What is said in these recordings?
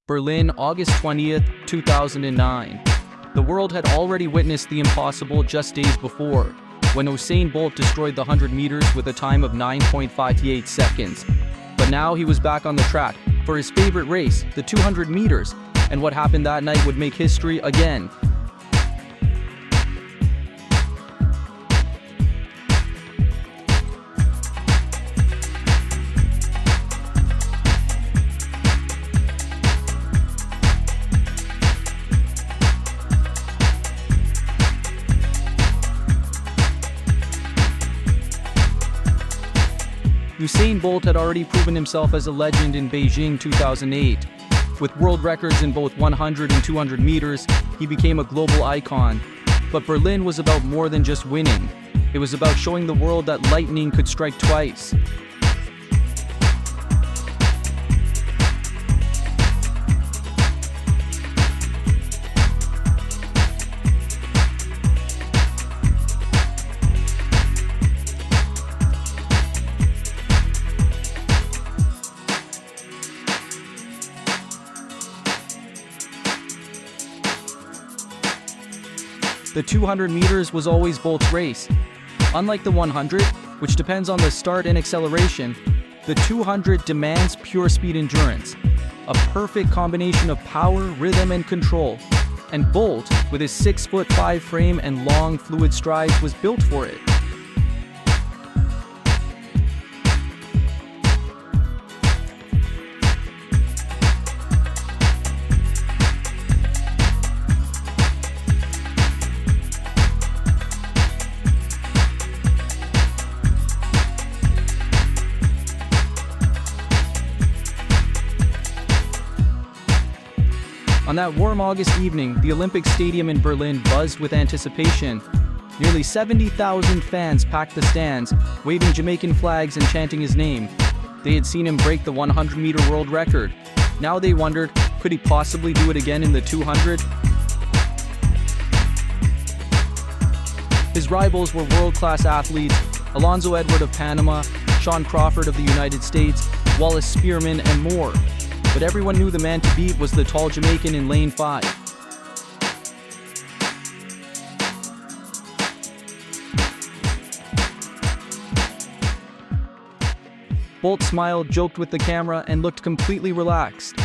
Berlin, August 20th, 2009. The world had already witnessed the impossible just days before, when Usain Bolt destroyed the 100 meters with a time of 9.58 seconds. But now he was back on the track for his favorite race, the 200 meters, and what happened that night would make history again. Usain Bolt had already proven himself as a legend in Beijing 2008. With world records in both 100 and 200 meters, he became a global icon. But Berlin was about more than just winning. It was about showing the world that lightning could strike twice. The 200 meters was always Bolt's race. Unlike the 100, which depends on the start and acceleration, the 200 demands pure speed endurance, a perfect combination of power, rhythm, and control. And Bolt, with his 6'5" frame and long, fluid strides, was built for it. On that warm August evening, the Olympic Stadium in Berlin buzzed with anticipation. Nearly 70,000 fans packed the stands, waving Jamaican flags and chanting his name. They had seen him break the 100-meter world record. Now they wondered, could he possibly do it again in the 200? His rivals were world-class athletes: Alonzo Edward of Panama, Sean Crawford of the United States, Wallace Spearman, and more. But everyone knew the man to beat was the tall Jamaican in lane 5. Bolt smiled, joked with the camera, and looked completely relaxed.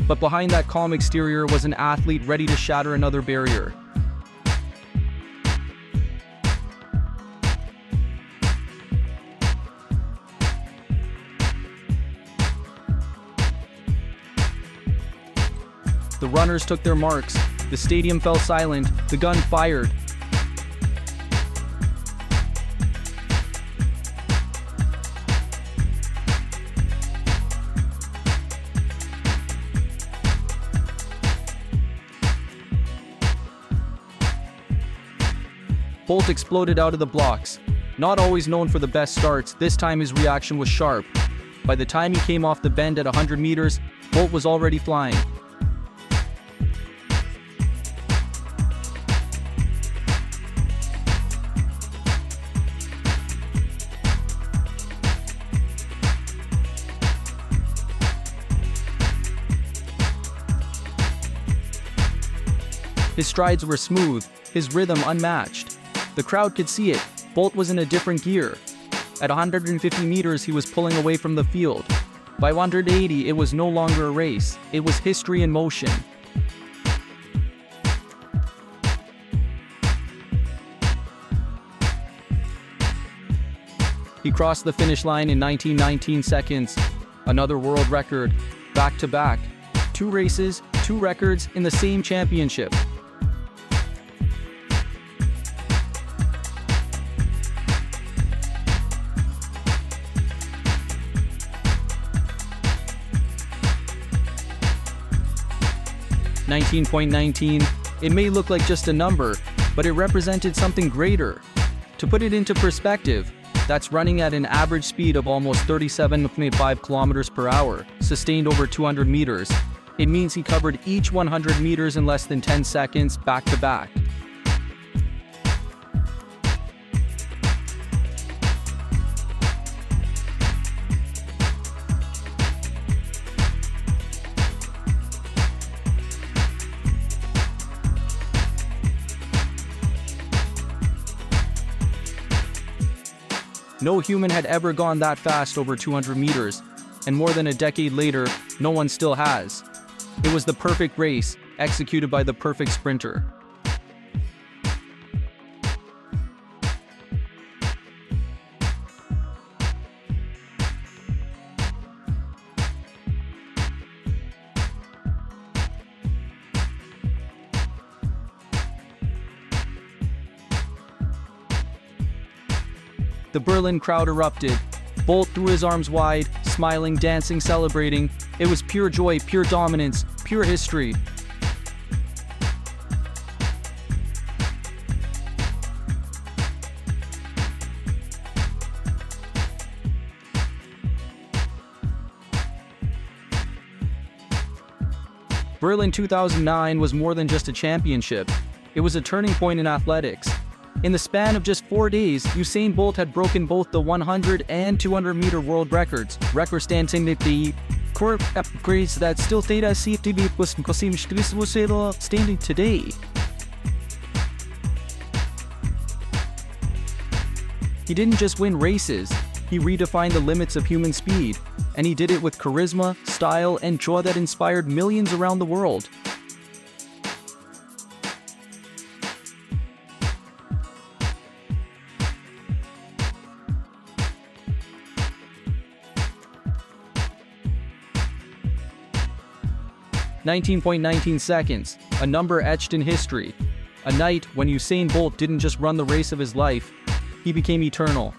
But behind that calm exterior was an athlete ready to shatter another barrier. The runners took their marks. The stadium fell silent. The gun fired. Bolt exploded out of the blocks. Not always known for the best starts, this time his reaction was sharp. By the time he came off the bend at 100 meters, Bolt was already flying. His strides were smooth, his rhythm unmatched. The crowd could see it. Bolt was in a different gear. At 150 meters, he was pulling away from the field. By 180, it was no longer a race. It was history in motion. He crossed the finish line in 1919 seconds. Another world record, back-to-back. 2 races, 2 records in the same championship. .19, it may look like just a number, but it represented something greater. To put it into perspective, that's running at an average speed of almost 37.5 kilometers per hour, sustained over 200 meters. It means he covered each 100 meters in less than 10 seconds, back to back. No human had ever gone that fast over 200 meters, and more than a decade later, no one still has. It was the perfect race, executed by the perfect sprinter. The Berlin crowd erupted. Bolt threw his arms wide, smiling, dancing, celebrating. It was pure joy, pure dominance, pure history. Berlin 2009 was more than just a championship. It was a turning point in athletics. In the span of just 4 days, Usain Bolt had broken both the 100 and 200 meter world records, standing at the court upgrades that still data CFTB was standing today. He didn't just win races, he redefined the limits of human speed, and he did it with charisma, style, and joy that inspired millions around the world. "19.19 seconds, a number etched in history. A night when Usain Bolt didn't just run the race of his life, he became eternal.